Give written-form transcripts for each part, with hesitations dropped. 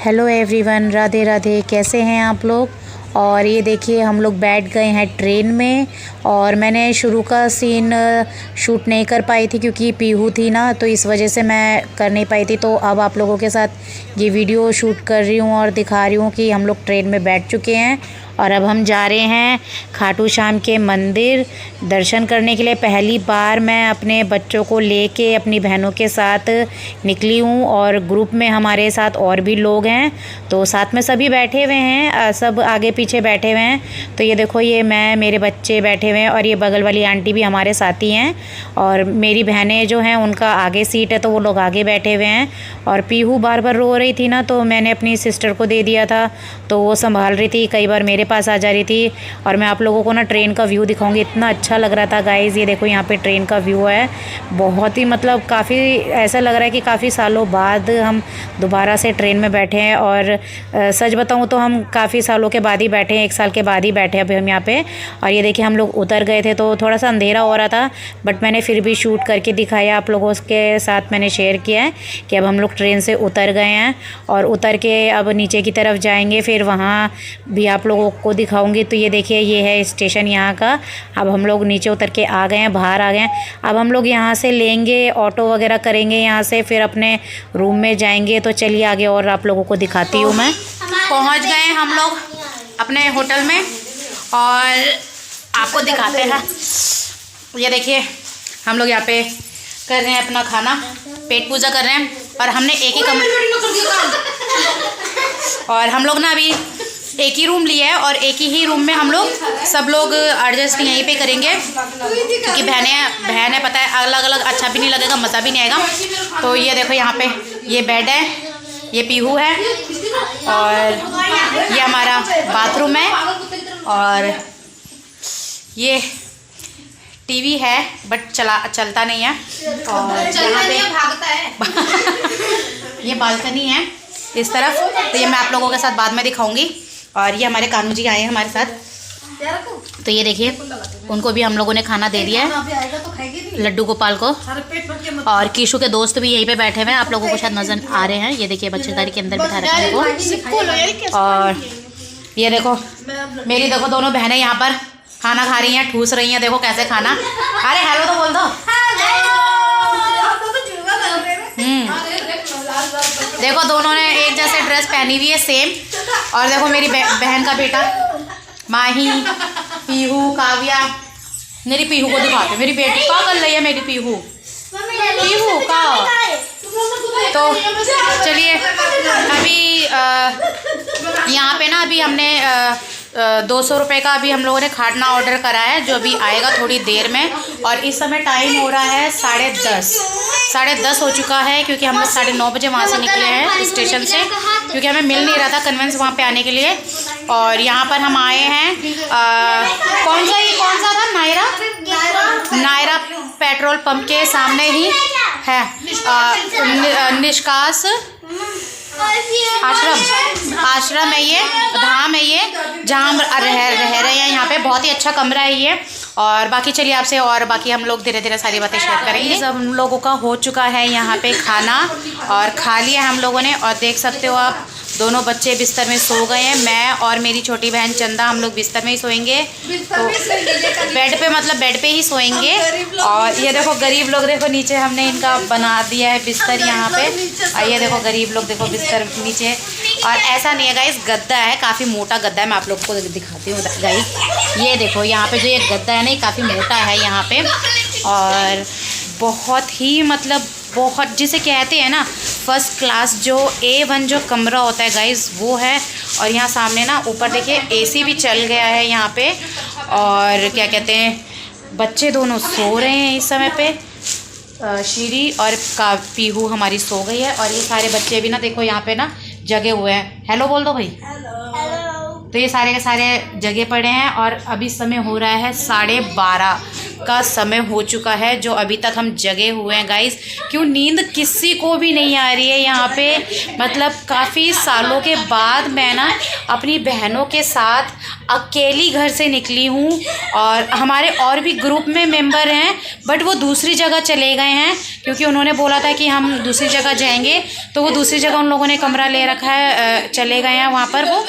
Hello everyone, Radhe Radhe. कैसे हैं आप लोग। और ये देखिए हम लोग बैठ गए हैं ट्रेन में। और मैंने शुरू का सीन शूट नहीं कर पाई थी क्योंकि पीहू थी ना, तो इस वजह से मैं कर नहीं पाई थी। तो अब आप लोगों के साथ ये वीडियो शूट कर रही हूँ और दिखा रही हूँ कि हम लोग ट्रेन में बैठ चुके हैं और अब हम जा रहे हैं खाटू श्याम के मंदिर दर्शन करने के लिए। पहली बार मैं अपने बच्चों को लेके अपनी बहनों के साथ निकली हूँ और ग्रुप में हमारे साथ और भी लोग हैं, तो साथ में सभी बैठे हुए हैं, सब आगे पीछे बैठे हुए हैं। तो ये देखो, ये मैं, मेरे बच्चे बैठे हुए हैं और ये बगल वाली आंटी भी हमारे साथ ही हैं। और मेरी बहनें जो हैं उनका आगे सीट है तो वो लोग आगे बैठे हुए हैं। और पीहू बार बार रो रही थी ना, तो मैंने अपनी सिस्टर को दे दिया था, तो वो संभाल रही थी, कई बार मेरे पास आ जा रही थी। और मैं आप लोगों को ना ट्रेन का व्यू दिखाऊंगी, इतना अच्छा लग रहा था गाइज़। ये देखो यहाँ पे ट्रेन का व्यू है, बहुत ही मतलब काफ़ी ऐसा लग रहा है कि काफ़ी सालों बाद हम दोबारा से ट्रेन में बैठे हैं। और सच बताऊँ तो हम काफ़ी सालों के बाद ही बैठे हैं, 1 साल के बाद ही बैठे हैं अभी हम यहाँ पे। और ये देखिए हम लोग उतर गए थे तो थोड़ा सा अंधेरा हो रहा था, बट मैंने फिर भी शूट करके दिखाया आप लोगों के साथ। मैंने शेयर किया है कि अब हम लोग ट्रेन से उतर गए हैं और उतर के अब नीचे की तरफ जाएंगे, फिर वहाँ भी आप लोगों को दिखाऊंगी। तो ये देखिए, ये है स्टेशन यहाँ का। अब हम लोग नीचे उतर के आ गए हैं, बाहर आ गए हैं। अब हम लोग यहाँ से लेंगे ऑटो वगैरह करेंगे यहाँ से, फिर अपने रूम में जाएंगे। तो चलिए आगे और आप लोगों को दिखाती हूँ। मैं पहुँच गए हम लोग अपने होटल में और आपको दिखाते हैं। ये देखिए हम लोग यहाँ पे कर रहे हैं अपना खाना, पेट पूजा कर रहे हैं। और हमने एक ही और हम लोग ना अभी एक ही रूम लिया है और एक ही रूम में हम लोग सब लोग एडजस्ट यहीं पे करेंगे, क्योंकि बहन है, पता है अलग अलग अच्छा भी नहीं लगेगा, मज़ा भी नहीं आएगा। तो ये देखो यहाँ पे ये बेड है, ये पीहू है और ये हमारा बाथरूम है और ये टीवी है बट चलता नहीं है। और यहाँ पे भागता है ये बालकनी है इस तरफ, तो ये मैं आप लोगों के साथ बाद में दिखाऊंगी। और ये हमारे कानू जी आए हैं हमारे साथ, तो ये देखिए उनको भी हम लोगों ने खाना दे दिया है, लड्डू गोपाल को। और कीशु के दोस्त भी यहीं पे बैठे हुए हैं, आप लोगों को शायद नजर आ रहे हैं। ये देखिए बच्चेदारी के अंदर बिठा रखे हैं वो। और ये देखो मेरी देखो दोनों बहनें यहाँ पर खाना खा रही हैं, ठूस रही हैं। देखो कैसे खाना, अरे हेलो तो बोल दो। देखो दोनों ने एक जैसे ड्रेस पहनी हुई है, सेम। और देखो मेरी बहन का बेटा माही, पीहू, काव्या। मेरी पीहू को दिखाते, मेरी बेटी क्या कर रही है, मेरी पीहू का। तो चलिए अभी यहाँ पे ना अभी हमने 200 रुपये का अभी हम लोगों ने खाना ऑर्डर करा है, जो अभी आएगा थोड़ी देर में। और इस समय टाइम हो रहा है 10:30 हो चुका है, क्योंकि हम लोग 9:30 बजे वहाँ से निकले हैं स्टेशन से, क्योंकि हमें मिल नहीं रहा था कन्वेंस वहाँ पे आने के लिए। और यहाँ पर हम आए हैं कौन सा था, नायरा पेट्रोल पंप के सामने ही है निष्कास आश्रम है, ये धाम है, ये जहाँ हम रह रहे हैं। यहाँ पे बहुत ही अच्छा कमरा है ये। और बाकी चलिए आपसे और बाकी हम लोग धीरे धीरे सारी बातें शेयर करेंगे। सब हम लोगों का हो चुका है यहाँ पे खाना और खा लिया हम लोगों ने। और देख सकते हो आप, दोनों बच्चे बिस्तर में सो गए हैं। मैं और मेरी छोटी बहन चंदा हम लोग बिस्तर में ही सोएंगे, तो बेड पे ही सोएंगे। और ये देखो गरीब लोग, देखो नीचे हमने इनका बना दिया है बिस्तर यहाँ पे। और ये देखो गरीब लोग, देखो बिस्तर नीचे। और ऐसा नहीं है गाइस, गद्दा है, काफ़ी मोटा गद्दा है। मैं आप लोग को दिखाती हूँ गाइस, ये देखो यहाँ पे जो ये गद्दा है ना, काफ़ी मोटा है यहाँ पे। और बहुत ही मतलब बहुत, जिसे कहते हैं ना फर्स्ट क्लास, जो A1 जो कमरा होता है गाइस वो है। और यहाँ सामने ना ऊपर देखिए AC भी चल गया है यहाँ पे। और क्या कहते हैं, बच्चे दोनों सो रहे हैं इस समय पे। श्री और पीहू हमारी सो गई है। और ये सारे बच्चे भी ना देखो यहाँ पे ना जगे हुए हैं। हेलो बोल दो भाई। तो ये सारे के सारे जगह पड़े हैं। और अभी समय हो रहा है 12:30 का समय हो चुका है, जो अभी तक हम जगे हुए हैं गाइस। क्यों नींद किसी को भी नहीं आ रही है यहाँ पे। मतलब काफ़ी सालों के बाद मैं ना अपनी बहनों के साथ अकेली घर से निकली हूँ और हमारे और भी ग्रुप में मेंबर हैं बट वो दूसरी जगह चले गए हैं क्योंकि उन्होंने बोला था कि हम दूसरी जगह जाएंगे, तो वो दूसरी जगह उन लोगों ने कमरा ले रखा है, चले गए हैं वहाँ पर वो।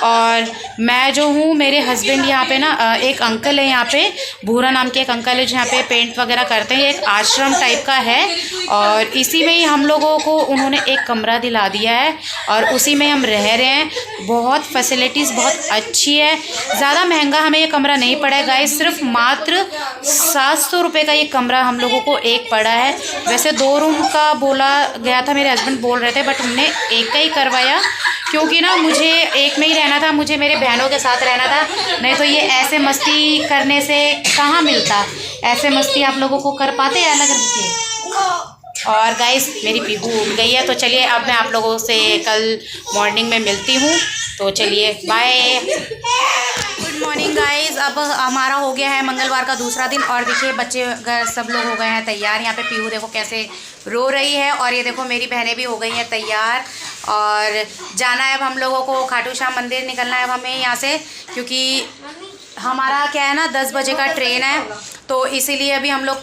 और मैं जो हूँ, मेरे हस्बैंड यहाँ पे ना एक अंकल है यहाँ पे, भूरा नाम के एक अंकल है जहाँ पे पेंट वगैरह करते हैं, एक आश्रम टाइप का है और इसी में ही हम लोगों को उन्होंने एक कमरा दिला दिया है और उसी में हम रह रहे हैं। बहुत फैसिलिटीज़ बहुत अच्छी है, ज़्यादा महंगा हमें ये कमरा नहीं पड़ा है गाइस, सिर्फ मात्र 700 रुपये का ये कमरा हम लोगों को एक पड़ा है। वैसे 2 रूम का बोला गया था, मेरे हस्बैंड बोल रहे थे, बट हमने एक का ही करवाया क्योंकि ना मुझे एक में ही रहना था, मुझे मेरे बहनों के साथ रहना था, नहीं तो ये ऐसे मस्ती करने से कहाँ मिलता, ऐसे मस्ती आप लोगों को कर पाते हैं अलग के। और गाइस मेरी पीहू उठ गई है, तो चलिए अब मैं आप लोगों से कल मॉर्निंग में मिलती हूँ, तो चलिए बाय। गुड मॉर्निंग गाइस, अब हमारा हो गया है मंगलवार का दूसरा दिन और देखिए बच्चे सब लोग हो गए हैं तैयार। यहाँ पे पीहू देखो कैसे रो रही है और ये देखो मेरी बहनें भी हो गई हैं तैयार और जाना है अब हम लोगों को खाटू श्याम मंदिर, निकलना है अब हमें यहाँ से क्योंकि हमारा क्या है ना 10 बजे का ट्रेन है, तो इसीलिए अभी हम लोग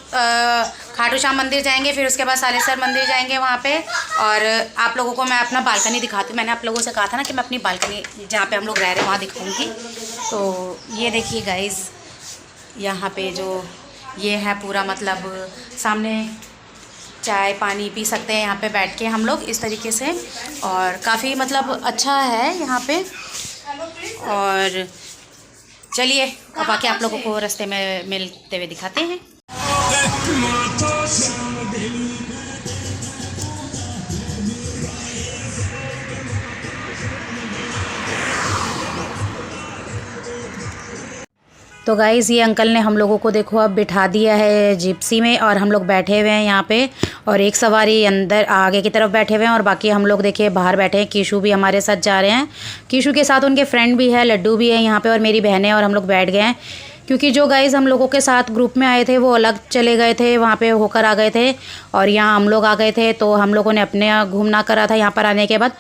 खाटू श्याम मंदिर जाएंगे, फिर उसके बाद सालेसर मंदिर जाएंगे वहाँ पे। और आप लोगों को मैं अपना बालकनी दिखाती हूँ, मैंने आप लोगों से कहा था ना कि मैं अपनी बालकनी जहाँ पे हम लोग रह रहे हैं वहाँ दिखाऊंगी। तो ये देखिए गाइस, यहाँ पे जो ये है पूरा मतलब सामने चाय पानी पी सकते हैं यहाँ पे बैठ के हम लोग इस तरीके से, और काफ़ी मतलब अच्छा है यहाँ पे। और चलिए अब आके आप लोगों को रास्ते में मिलते हुए दिखाते हैं। तो गाइज़ ये अंकल ने हम लोगों को देखो अब बिठा दिया है जिप्सी में और हम लोग बैठे हुए हैं यहाँ पे, और एक सवारी अंदर आगे की तरफ बैठे हुए हैं और बाकी हम लोग देखिए बाहर बैठे हैं। कीशु भी हमारे साथ जा रहे हैं, कीशु के साथ उनके फ्रेंड भी है, लड्डू भी है यहाँ पे और मेरी बहनें, और हम लोग बैठ गए हैं क्योंकि जो गाइज़ हम लोगों के साथ ग्रुप में आए थे वो अलग चले गए थे, वहाँ पे होकर आ गए थे और यहाँ हम लोग आ गए थे। तो हम लोगों ने अपने घूमना करा था। यहाँ पर आने के बाद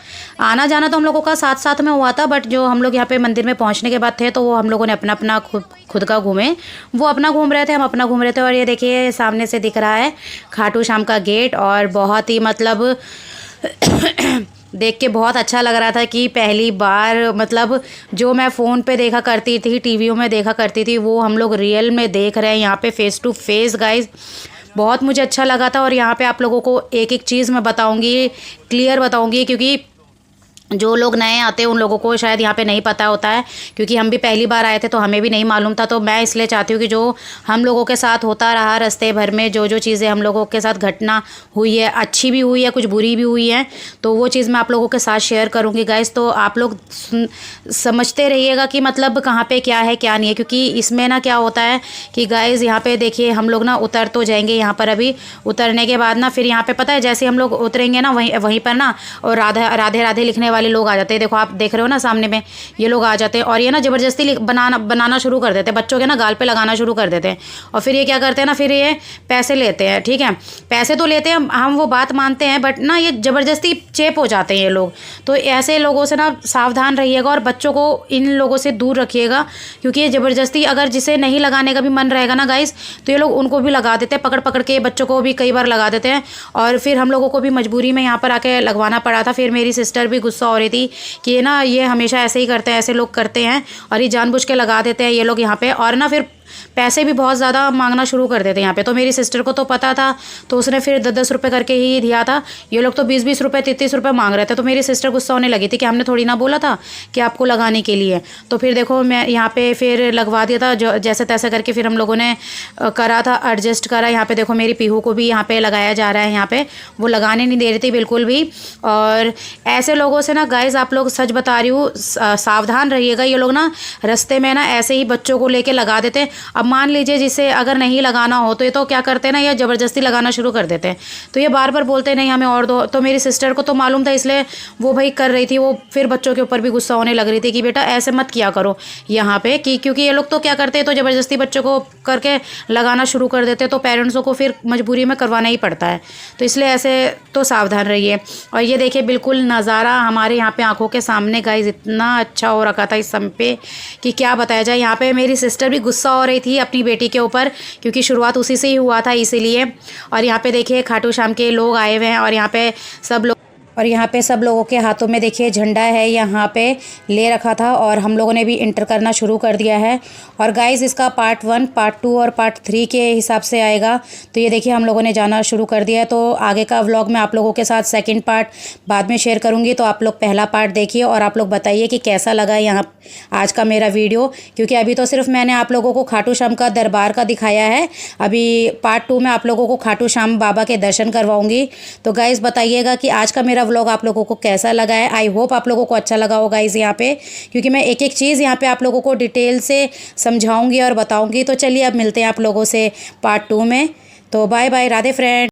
आना जाना तो हम लोगों का साथ साथ में हुआ था, बट जो हम लोग यहाँ पे मंदिर में पहुँचने के बाद थे तो वो हम लोगों ने अपना अपना खुद का घूमे, वो अपना घूम रहे थे, हम अपना घूम रहे थे। और ये देखिए सामने से दिख रहा है खाटू श्याम का गेट और बहुत ही मतलब देख के बहुत अच्छा लग रहा था कि पहली बार मतलब जो मैं फ़ोन पे देखा करती थी, टीवीओं में देखा करती थी, वो हम लोग रियल में देख रहे हैं यहाँ पे फेस टू फेस गाइस। बहुत मुझे अच्छा लगा था और यहाँ पे आप लोगों को एक एक चीज़ मैं बताऊँगी, क्लियर बताऊँगी, क्योंकि जो लोग नए आते हैं उन लोगों को शायद यहाँ पे नहीं पता होता है, क्योंकि हम भी पहली बार आए थे तो हमें भी नहीं मालूम था। तो मैं इसलिए चाहती हूँ कि जो हम लोगों के साथ होता रहा रास्ते भर में, जो जो चीज़ें हम लोगों के साथ घटना हुई है, अच्छी भी हुई है, कुछ बुरी भी हुई है, तो वो चीज़ मैं आप लोगों के साथ शेयर करूँगी गाइस। तो आप लोग समझते रहिएगा कि मतलब कहाँ पर क्या है क्या नहीं है, क्योंकि इसमें ना क्या होता है कि गाइस यहाँ पर देखिए हम लोग ना उतर तो जाएंगे यहाँ पर, अभी उतरने के बाद ना फिर यहाँ पर पता है जैसे हम लोग उतरेंगे ना वहीं पर ना और राधे राधे लिखने वाले लोग आ जाते हैं। देखो आप देख रहे हो ना सामने में ये लोग आ जाते हैं और ये ना ज़बरदस्ती बनाना शुरू कर देते हैं, बच्चों के ना गाल पे लगाना शुरू कर देते हैं और फिर ये क्या करते हैं ना, फिर ये पैसे लेते हैं। ठीक है, पैसे तो लेते हैं, हम वो बात मानते हैं, बट ना ये ज़बरदस्ती चेप हो जाते हैं ये लोग। तो ऐसे लोगों से ना सावधान रहिएगा और बच्चों को इन लोगों से दूर रखिएगा, क्योंकि ये ज़बरदस्ती अगर जिसे नहीं लगाने का भी मन रहेगा ना गाइस, तो ये लोग उनको भी लगा देते हैं, पकड़ पकड़ के बच्चों को भी कई बार लगा देते हैं। और फिर हम लोगों को भी मजबूरी में यहाँ पर आके लगवाना पड़ा था। फिर मेरी सिस्टर भी गुस्सा हो रही थी कि ना ये हमेशा ऐसे ही करते हैं, ऐसे लोग करते हैं और ये जानबूझ के लगा देते हैं ये लोग यहाँ पे, और ना फिर पैसे भी बहुत ज़्यादा मांगना शुरू कर देते हैं यहाँ पे। तो मेरी सिस्टर को तो पता था, तो उसने फिर 10-10 रुपये करके ही दिया था। ये लोग तो 20-20 रुपये 33 रुपये मांग रहे थे। तो मेरी सिस्टर गुस्सा होने लगी थी कि हमने थोड़ी ना बोला था कि आपको लगाने के लिए। तो फिर देखो मैं यहाँ पे फिर लगवा दिया था, जो जैसे तैसे करके फिर हम लोगों ने करा था, एडजस्ट करा। यहाँ पे देखो मेरी पीहू को भी यहाँ पे लगाया जा रहा है, यहाँ पे वो लगाने नहीं दे रही थी बिल्कुल भी। और ऐसे लोगों से ना गाइज आप लोग सच बता रही हूँ, सावधान रहिएगा। ये लोग ना रास्ते में ना ऐसे ही बच्चों को लेके लगा देते हैं। अब मान लीजिए जिसे अगर नहीं लगाना हो तो ये तो क्या करते हैं ना, ये ज़बरदस्ती लगाना शुरू कर देते हैं। तो ये बार बार बोलते नहीं हमें और दो। तो मेरी सिस्टर को तो मालूम था, इसलिए वो भाई कर रही थी। वो फिर बच्चों के ऊपर भी गुस्सा होने लग रही थी कि बेटा ऐसे मत किया करो यहाँ पे, कि क्योंकि ये लोग तो क्या करते हैं, तो ज़बरदस्ती बच्चों को करके लगाना शुरू कर देते हैं, तो पेरेंट्सों को फिर मजबूरी में करवाना ही पड़ता है। तो इसलिए ऐसे तो सावधान रहिए। और ये देखिए बिल्कुल नज़ारा हमारे यहाँ पे आंखों के सामने गाइस इतना अच्छा हो रखा था इस समय पे कि क्या बताया जाए। यहाँ पे मेरी सिस्टर भी गुस्सा हो रही थी अपनी बेटी के ऊपर, क्योंकि शुरुआत उसी से ही हुआ था इसीलिए। और यहाँ पे देखिए खाटू श्याम के लोग आए हुए हैं और यहाँ पे सब लोगों के हाथों में देखिए झंडा है यहाँ पे ले रखा था, और हम लोगों ने भी इंटर करना शुरू कर दिया है। और गाइस इसका पार्ट 1, पार्ट 2 और पार्ट 3 के हिसाब से आएगा। तो ये देखिए हम लोगों ने जाना शुरू कर दिया है। तो आगे का व्लॉग मैं आप लोगों के साथ सेकंड पार्ट बाद में शेयर करूँगी। तो आप लोग पहला पार्ट देखिए और आप लोग बताइए कि कैसा लगा यहाँ आज का मेरा वीडियो, क्योंकि अभी तो सिर्फ मैंने आप लोगों को खाटू श्याम का दरबार का दिखाया है। अभी पार्ट 2 में आप लोगों को खाटू श्याम बाबा के दर्शन करवाऊँगी। तो गाइस बताइएगा कि आज का मेरा व्लॉग आप लोगों को कैसा लगा है। आई होप आप लोगों को अच्छा लगा होगा गाइस यहाँ पे, क्योंकि मैं एक एक चीज़ यहाँ पे आप लोगों को डिटेल से समझाऊंगी और बताऊंगी। तो चलिए अब मिलते हैं आप लोगों से पार्ट 2 में। तो बाय बाय, राधे फ्रेंड।